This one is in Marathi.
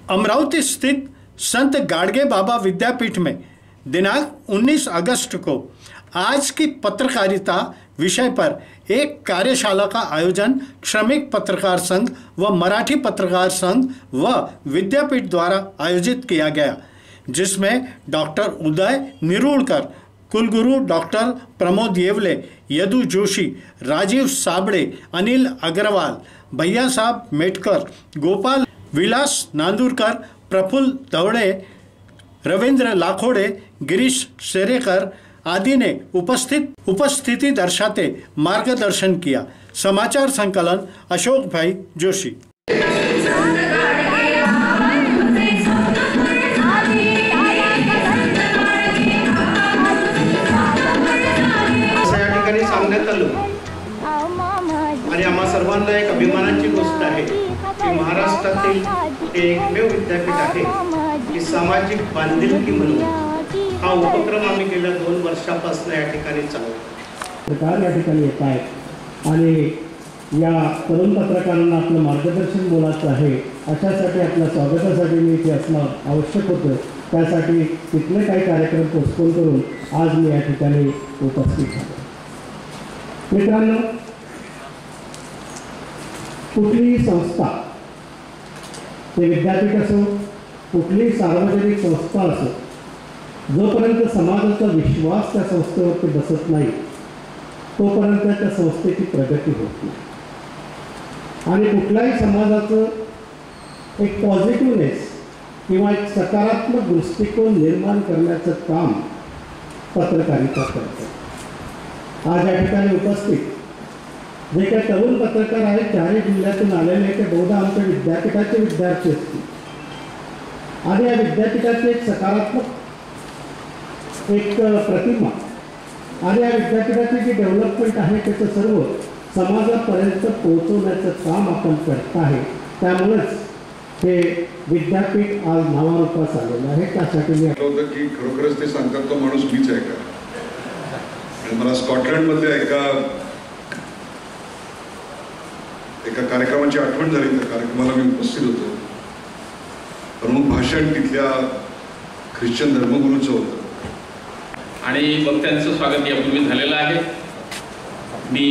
अमरावती स्थित संत गाडगे बाबा विद्यापीठ में दिनांक 19 अगस्त को आज की पत्रकारिता विषय पर एक कार्यशाला का आयोजन श्रमिक पत्रकार संघ व मराठी पत्रकार संघ व विद्यापीठ द्वारा आयोजित किया गया, जिसमें डॉक्टर उदय निरुळकर, कुलगुरु डॉक्टर प्रमोद येवले, यदु जोशी, राजीव साबळे, अनिल अग्रवाल, भैया साहब मेटकर, गोपाल विलास नांदुरकर, प्रफुल्ल दवड़े, रविंद्र लाखोड़े, गिरीश सेरेकर आदि ने उपस्थिति दर्शाते मार्गदर्शन किया। समाचार संकलन अशोक भाई जोशी। आणि आम्हा सर्वांना एक अभिमानाची गोष्ट आहे की महाराष्ट्रातील हे एकमेव विद्यापीठ आहे की सामाजिक बांधिलकी म्हणून हा उपक्रम आम्ही गेल्या 2 वर्षापासून या ठिकाणी चालवतो। सरकार या ठिकाणी येत आहे आणि या तरुण पत्रकारांना आपलं मार्गदर्शन बोलायचं आहे, अशासाठी आपल्या स्वागतासाठी मी इथे असणं आवश्यक होतं। त्यासाठी तिथले काही कार्यक्रम पोस्टपोन करून आज मी या ठिकाणी उपस्थित झालो। मित्रांनो, कुठलीही संस्था, ते विद्यापीठ असो, कुठलीही सार्वजनिक संस्था असो, जोपर्यंत समाजाचा विश्वास त्या संस्थेवरती बसत नाही तोपर्यंत त्या संस्थेची प्रगती होत नाही। आणि कुठल्याही समाजाचं एक पॉझिटिव्हनेस किंवा एक सकारात्मक दृष्टिकोन निर्माण करण्याचं काम पत्रकारिता करते। आज या ठिकाणी उपस्थित जे काही तरुण पत्रकार आहेत, 4 जिल्ह्यातून आलेले, ते बहुधा आमच्या विद्यापीठाचे विद्यार्थी असतील आणि या विद्यापीठाचे एक सकारात्मक एक प्रतिमा आणि या विद्यापीठाची जी डेव्हलपमेंट आहे त्याचं सर्व समाजापर्यंत पोहोचवण्याचं काम आपण करत आहे। त्यामुळेच हे विद्यापीठ आज नावारूपास आलेलं आहे। त्यासाठी मी होतं की खरोखरच ते सांगतात तो माणूस मीच आहे का। आणि मला स्कॉटलंडमध्ये एका कार्यक्रमाची आठवण झाली। त्या कार्यक्रमाला मी उपस्थित होतो। प्रमुख भाषण तिथल्या ख्रिश्चन धर्मगुरूचं होतं आणि मग त्यांचं स्वागत यापूर्वी झालेलं आहे। मी